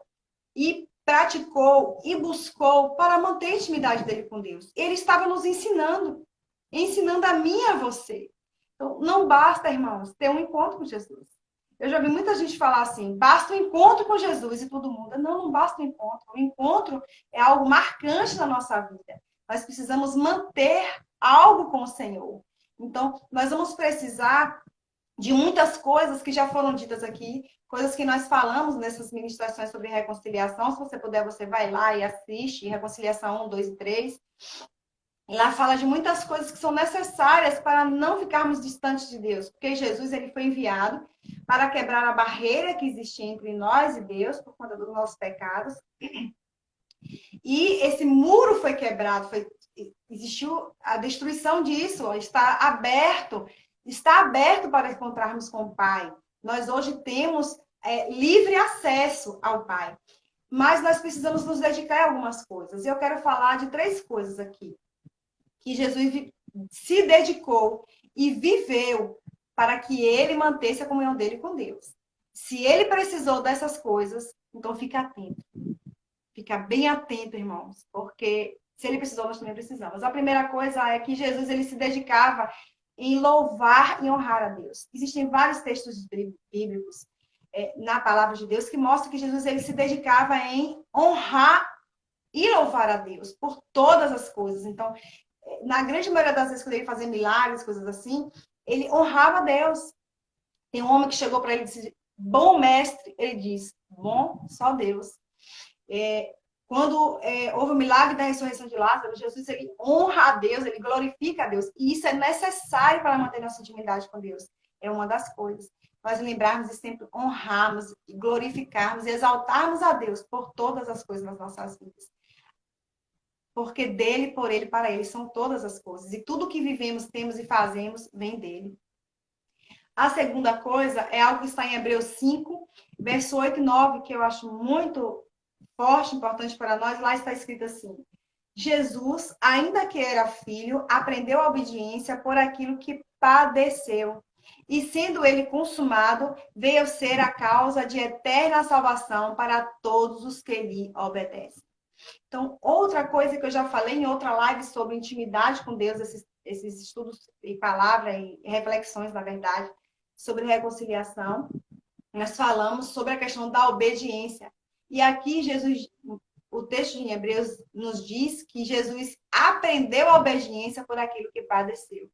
e praticou e buscou para manter a intimidade dele com Deus. Ele estava nos ensinando. ensinando a mim e a você. Então, não basta, irmãos, ter um encontro com Jesus. Eu já vi muita gente falar assim, basta um encontro com Jesus e tudo muda. Não, não basta um encontro. O encontro é algo marcante na nossa vida. Nós precisamos manter algo com o Senhor. Então, nós vamos precisar de muitas coisas que já foram ditas aqui, coisas que nós falamos nessas ministrações sobre reconciliação. Se você puder, você vai lá e assiste Reconciliação 1, 2 e 3. Lá fala de muitas coisas que são necessárias para não ficarmos distantes de Deus, porque Jesus ele foi enviado para quebrar a barreira que existia entre nós e Deus por conta dos nossos pecados. E esse muro foi quebrado, existiu a destruição disso, ó, está aberto para encontrarmos com o Pai. Nós hoje temos livre acesso ao Pai, mas nós precisamos nos dedicar a algumas coisas. E eu quero falar de 3 coisas aqui que Jesus se dedicou e viveu para que ele mantesse a comunhão dele com Deus. Se ele precisou dessas coisas, então fica atento. Fica bem atento, irmãos, porque se ele precisou, nós também precisamos. A primeira coisa é que Jesus ele se dedicava em louvar e honrar a Deus. Existem vários textos bíblicos na palavra de Deus que mostram que Jesus ele se dedicava em honrar e louvar a Deus por todas as coisas. Então, na grande maioria das vezes, quando ele fazia milagres, coisas assim, ele honrava a Deus. Tem um homem que chegou para ele e disse, bom mestre, ele diz, bom, só Deus. Quando houve o milagre da ressurreição de Lázaro, Jesus ele honra a Deus, ele glorifica a Deus. E isso é necessário para manter nossa intimidade com Deus. É uma das coisas. Nós lembrarmos e sempre honrarmos, glorificarmos e exaltarmos a Deus por todas as coisas nas nossas vidas. Porque dele, por ele, para ele são todas as coisas. E tudo que vivemos, temos e fazemos vem dele. A segunda coisa é algo que está em Hebreus 5, verso 8 e 9, que eu acho muito forte, importante para nós. Lá está escrito assim: Jesus, ainda que era filho, aprendeu a obediência por aquilo que padeceu. E sendo ele consumado, veio ser a causa de eterna salvação para todos os que lhe obedecem. Então, outra coisa que eu já falei em outra live sobre intimidade com Deus, esses estudos e palavra e reflexões, na verdade, sobre reconciliação, nós falamos sobre a questão da obediência. E aqui Jesus, o texto de Hebreus nos diz que Jesus aprendeu a obediência por aquilo que padeceu.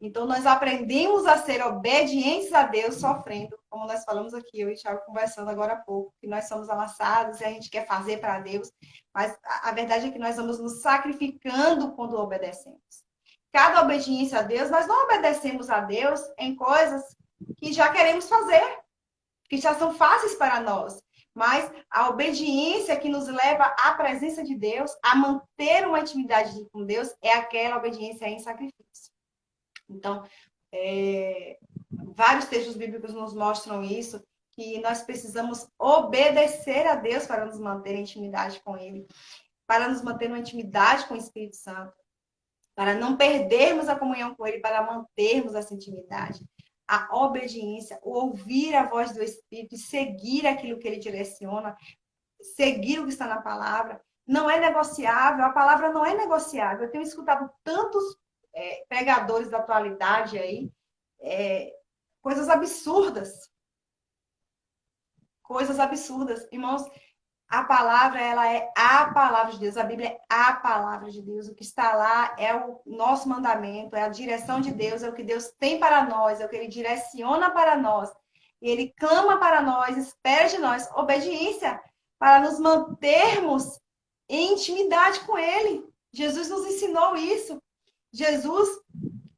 Então, nós aprendemos a ser obedientes a Deus sofrendo, como nós falamos aqui, eu e o Thiago conversando agora há pouco, que nós somos amassados e a gente quer fazer para Deus, mas a verdade é que nós vamos nos sacrificando quando obedecemos. Cada obediência a Deus, nós não obedecemos a Deus em coisas que já queremos fazer, que já são fáceis para nós. Mas a obediência que nos leva à presença de Deus, a manter uma intimidade com Deus, é aquela obediência em sacrifício. Então, vários textos bíblicos nos mostram isso, que nós precisamos obedecer a Deus para nos manter em intimidade com Ele, para nos manter uma intimidade com o Espírito Santo, para não perdermos a comunhão com Ele, para mantermos essa intimidade. A obediência, o ouvir a voz do Espírito e seguir aquilo que Ele direciona, seguir o que está na palavra, não é negociável, a palavra não é negociável. Eu tenho escutado tantos pregadores da atualidade aí, coisas absurdas. Coisas absurdas. Irmãos, a palavra, ela é a palavra de Deus. A Bíblia é a palavra de Deus. O que está lá é o nosso mandamento, é a direção de Deus, é o que Deus tem para nós, é o que Ele direciona para nós. E Ele clama para nós, espera de nós obediência para nos mantermos em intimidade com Ele. Jesus nos ensinou isso. Jesus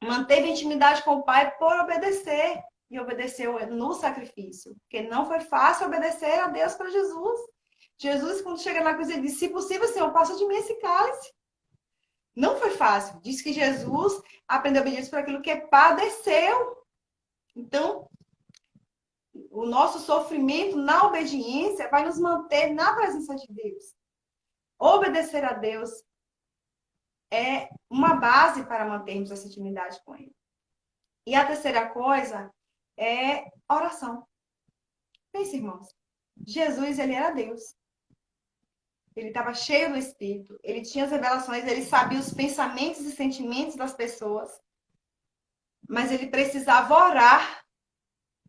manteve intimidade com o Pai por obedecer. E obedeceu no sacrifício. Porque não foi fácil obedecer a Deus para Jesus. Jesus, quando chega na cruz, ele disse, se possível, Senhor, passa de mim esse cálice. Não foi fácil. Diz que Jesus aprendeu a obediência por aquilo que padeceu. Então, o nosso sofrimento na obediência vai nos manter na presença de Deus. Obedecer a Deus é uma base para mantermos essa intimidade com Ele. E a terceira coisa é oração. Pense, irmãos. Jesus, ele era Deus. ele estava cheio do Espírito, ele tinha as revelações, ele sabia os pensamentos e sentimentos das pessoas, mas ele precisava orar,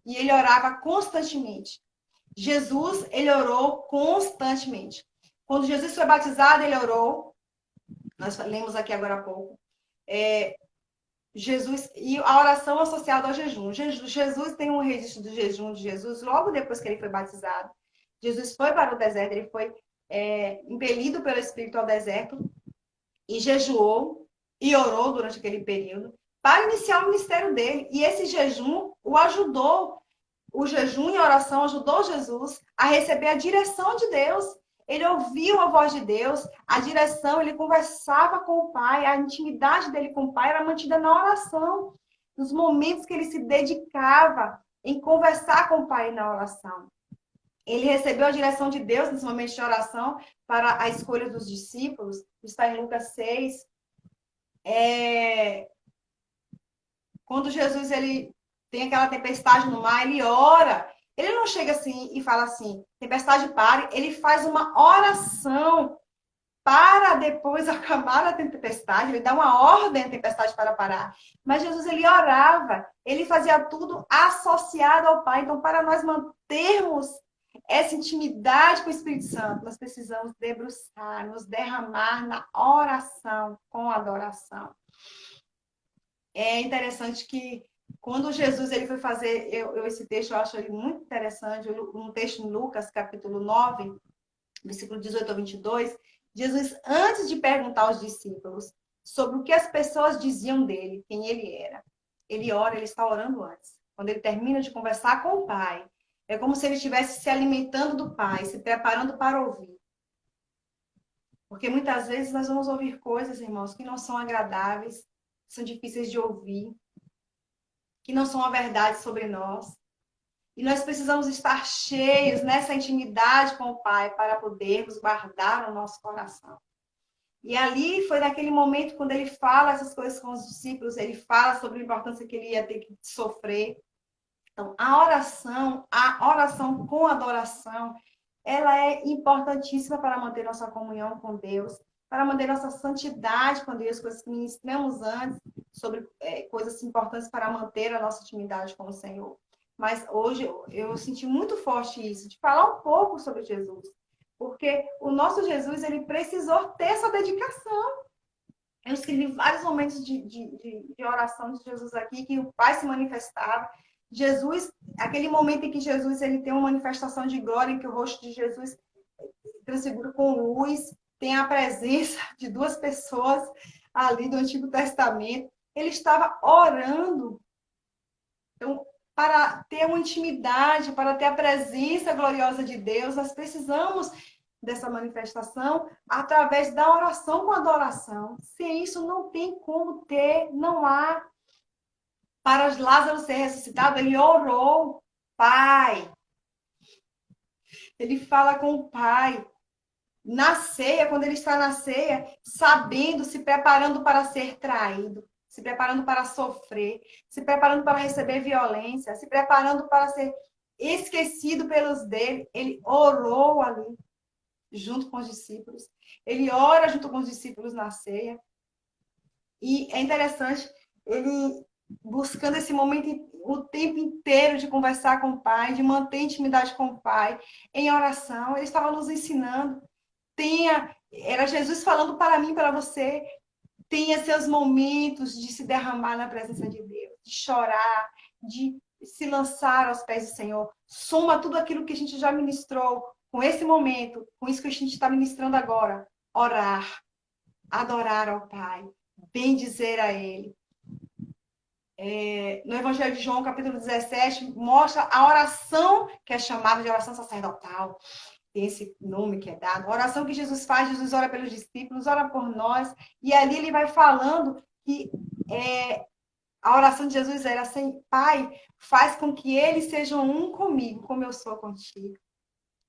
e ele orava constantemente. Jesus, ele orou constantemente. Quando Jesus foi batizado, ele orou, nós lemos aqui agora há pouco, Jesus, e a oração associada ao jejum. Jesus tem um registro do jejum de Jesus logo depois que ele foi batizado. Jesus foi para o deserto, ele foi impelido pelo Espírito ao deserto e jejuou e orou durante aquele período para iniciar o ministério dele. E esse jejum o ajudou, o jejum e a oração ajudou Jesus a receber a direção de Deus. Ele ouviu a voz de Deus, a direção, ele conversava com o Pai, a intimidade dele com o Pai era mantida na oração, nos momentos que ele se dedicava em conversar com o Pai na oração. Ele recebeu a direção de Deus nos momentos de oração para a escolha dos discípulos, está em Lucas 6. Quando Jesus ele tem aquela tempestade no mar, ele ora. Ele não chega assim e fala assim, tempestade pare. Ele faz uma oração para depois acabar a tempestade. Ele dá uma ordem à tempestade para parar. Mas Jesus, ele orava. Ele fazia tudo associado ao Pai. Então, para nós mantermos essa intimidade com o Espírito Santo, nós precisamos debruçar, nos derramar na oração, com adoração. É interessante que quando Jesus ele foi fazer, esse texto eu acho ele muito interessante, um texto em Lucas, capítulo 9, versículo 18 ao 22, Jesus, antes de perguntar aos discípulos sobre o que as pessoas diziam dele, quem ele era, ele ora, ele está orando antes. Quando ele termina de conversar com o Pai, é como se ele estivesse se alimentando do Pai, se preparando para ouvir. Porque muitas vezes nós vamos ouvir coisas, irmãos, que não são agradáveis, são difíceis de ouvir, que não são a verdade sobre nós. E nós precisamos estar cheios nessa intimidade com o Pai para podermos guardar o nosso coração. E ali foi naquele momento quando ele fala essas coisas com os discípulos, ele fala sobre a importância que ele ia ter que sofrer. Então, a oração com adoração, ela é importantíssima para manter nossa comunhão com Deus, para manter nossa santidade com Deus, coisas que ministramos antes, sobre coisas importantes para manter a nossa intimidade com o Senhor. Mas hoje eu senti muito forte isso, de falar um pouco sobre Jesus. Porque o nosso Jesus, ele precisou ter essa dedicação. Eu escrevi vários momentos de oração de Jesus aqui, que o Pai se manifestava. Jesus, aquele momento em que Jesus ele tem uma manifestação de glória, em que o rosto de Jesus transfigura com luz, tem a presença de duas pessoas ali do Antigo Testamento. Ele estava orando. Então, para ter uma intimidade, para ter a presença gloriosa de Deus, nós precisamos dessa manifestação através da oração com adoração. Sem isso, não tem como ter, não há. Para Lázaro ser ressuscitado, ele orou, Pai. Ele fala com o Pai. Na ceia, quando ele está na ceia, sabendo, se preparando para ser traído, se preparando para sofrer, se preparando para receber violência, se preparando para ser esquecido pelos dele, ele orou ali, junto com os discípulos. Ele ora junto com os discípulos na ceia. E é interessante, ele buscando esse momento o tempo inteiro de conversar com o Pai, de manter intimidade com o Pai, em oração. Ele estava nos ensinando. Era Jesus falando para mim, para você, tenha seus momentos de se derramar na presença de Deus, de chorar, de se lançar aos pés do Senhor. Soma tudo aquilo que a gente já ministrou com esse momento, com isso que a gente está ministrando agora. Orar, adorar ao Pai, bendizer a Ele. No Evangelho de João, capítulo 17, mostra a oração que é chamada de oração sacerdotal. Tem esse nome que é dado. A oração que Jesus faz, Jesus ora pelos discípulos, ora por nós. E ali ele vai falando que a oração de Jesus era assim: Pai, faz com que eles sejam um comigo, como eu sou contigo.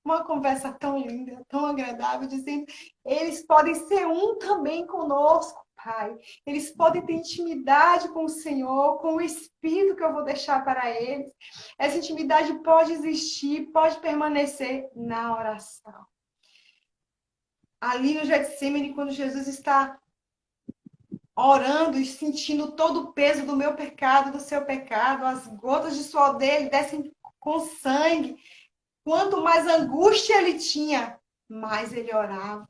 Uma conversa tão linda, tão agradável, dizendo, eles podem ser um também conosco, Pai. Eles podem ter intimidade com o Senhor, com o Espírito que eu vou deixar para eles. Essa intimidade pode existir, pode permanecer na oração. ali no Getsemane, quando Jesus está orando e sentindo todo o peso do meu pecado, do seu pecado, as gotas de suor dele descem com sangue. Quanto mais angústia ele tinha, mais ele orava,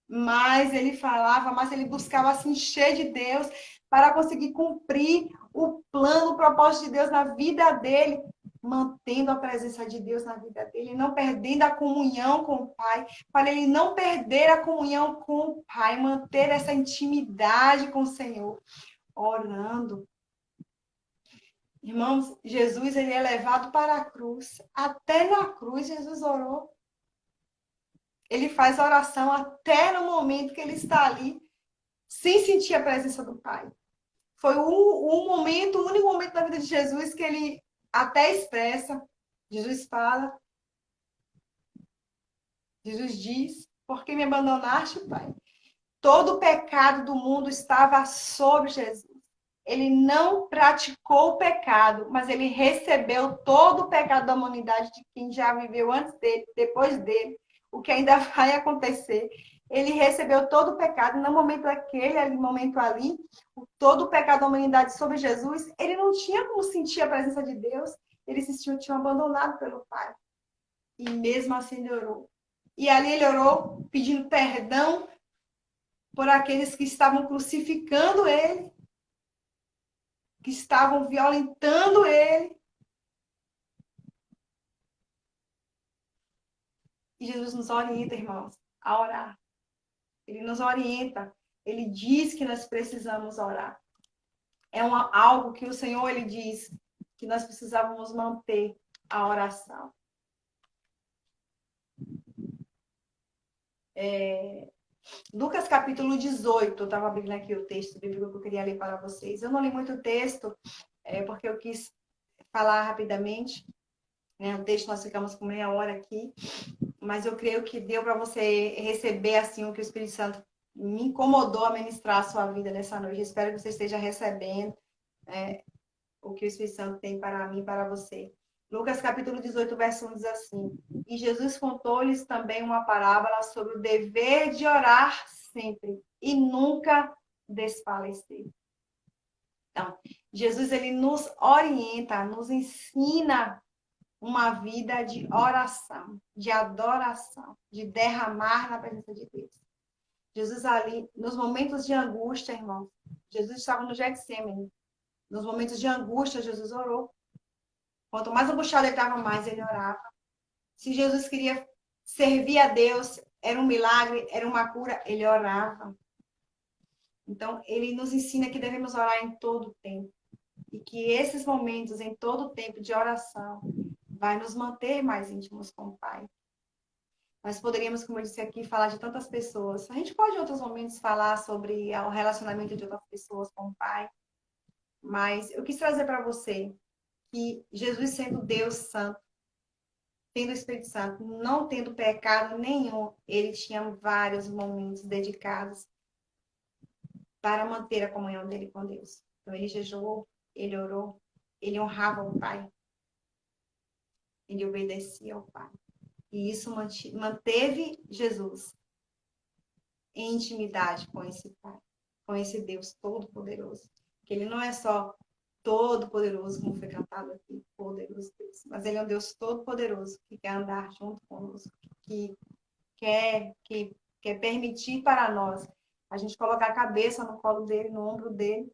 mais ele falava, mais ele buscava se encher de Deus para conseguir cumprir o plano, o propósito de Deus na vida dele, mantendo a presença de Deus na vida dele, não perdendo a comunhão com o Pai, para ele não perder a comunhão com o Pai, manter essa intimidade com o Senhor, orando. Irmãos, Jesus ele é levado para a cruz. Até na cruz Jesus orou. Ele faz oração até no momento que ele está ali, sem sentir a presença do Pai. Foi o momento, o único momento da vida de Jesus que ele até expressa. Jesus fala, Jesus diz, por que me abandonaste, Pai? Todo o pecado do mundo estava sobre Jesus. Ele não praticou o pecado, mas ele recebeu todo o pecado da humanidade de quem já viveu antes dele, depois dele, o que ainda vai acontecer. Ele recebeu todo o pecado, no momento aquele, momento ali, todo o pecado da humanidade sobre Jesus, ele não tinha como sentir a presença de Deus, ele se sentiu abandonado pelo Pai. E mesmo assim ele orou. E ali ele orou pedindo perdão por aqueles que estavam crucificando ele, que estavam violentando ele. E Jesus nos orienta, irmãos, a orar. Ele nos orienta. Ele diz que nós precisamos orar. É algo que o Senhor ele diz que nós precisávamos manter a oração. Lucas capítulo 18, eu estava abrindo aqui o texto bíblico que eu queria ler para vocês. Eu não li muito o texto, porque eu quis falar rapidamente. Né? O texto nós ficamos com meia hora aqui, mas eu creio que deu para você receber assim o que o Espírito Santo me incomodou a ministrar a sua vida nessa noite. Eu espero que você esteja recebendo o que o Espírito Santo tem para mim e para você. Lucas capítulo 18, verso 1 diz assim: E Jesus contou-lhes também uma parábola sobre o dever de orar sempre e nunca desfalecer. Então, Jesus ele nos orienta, nos ensina uma vida de oração, de adoração, de derramar na presença de Deus. Jesus ali, nos momentos de angústia, irmão, Jesus estava no Getsemane. Nos momentos de angústia, Jesus orou. Quanto mais angustiado ele estava, mais ele orava. Se Jesus queria servir a Deus, era um milagre, era uma cura, ele orava. Então, ele nos ensina que devemos orar em todo o tempo. E que esses momentos, em todo o tempo de oração, vai nos manter mais íntimos com o Pai. Nós poderíamos, como eu disse aqui, falar de tantas pessoas. A gente pode, em outros momentos, falar sobre o relacionamento de outras pessoas com o Pai. Mas eu quis trazer para você que Jesus, sendo Deus Santo, tendo o Espírito Santo, não tendo pecado nenhum, ele tinha vários momentos dedicados para manter a comunhão dele com Deus. Então, ele jejuou, ele orou, ele honrava o Pai, ele obedecia ao Pai. E isso manteve Jesus em intimidade com esse Pai, com esse Deus Todo-Poderoso. Que ele não é só todo-poderoso, como foi cantado aqui, poderoso Deus, mas ele é um Deus todo-poderoso que quer andar junto conosco, que quer permitir para nós a gente colocar a cabeça no colo dele, no ombro dele.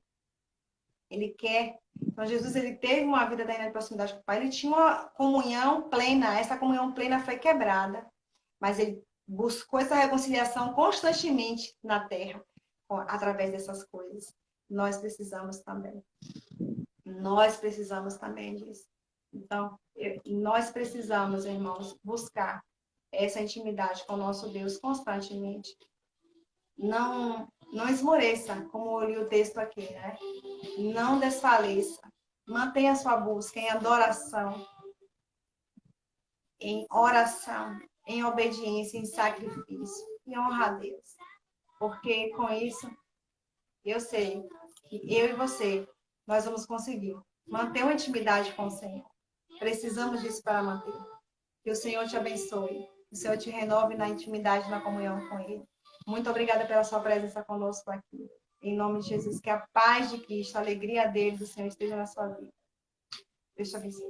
Ele quer. Então, Jesus ele teve uma vida de proximidade com o Pai, ele tinha uma comunhão plena, essa comunhão plena foi quebrada, mas ele buscou essa reconciliação constantemente na terra, através dessas coisas. Nós precisamos também. Nós precisamos também disso. Então, nós precisamos, irmãos, buscar essa intimidade com o nosso Deus constantemente. Não esmoreça, como eu li o texto aqui, né? Não desfaleça. Mantenha a sua busca em adoração, em oração, em obediência, em sacrifício e honra a Deus. Porque com isso, eu sei que eu e você, nós vamos conseguir manter uma intimidade com o Senhor. Precisamos disso para manter. Que o Senhor te abençoe. Que o Senhor te renove na intimidade, na comunhão com Ele. Muito obrigada pela sua presença conosco aqui. Em nome de Jesus, que a paz de Cristo, a alegria dele, do Senhor, esteja na sua vida. Deus te abençoe.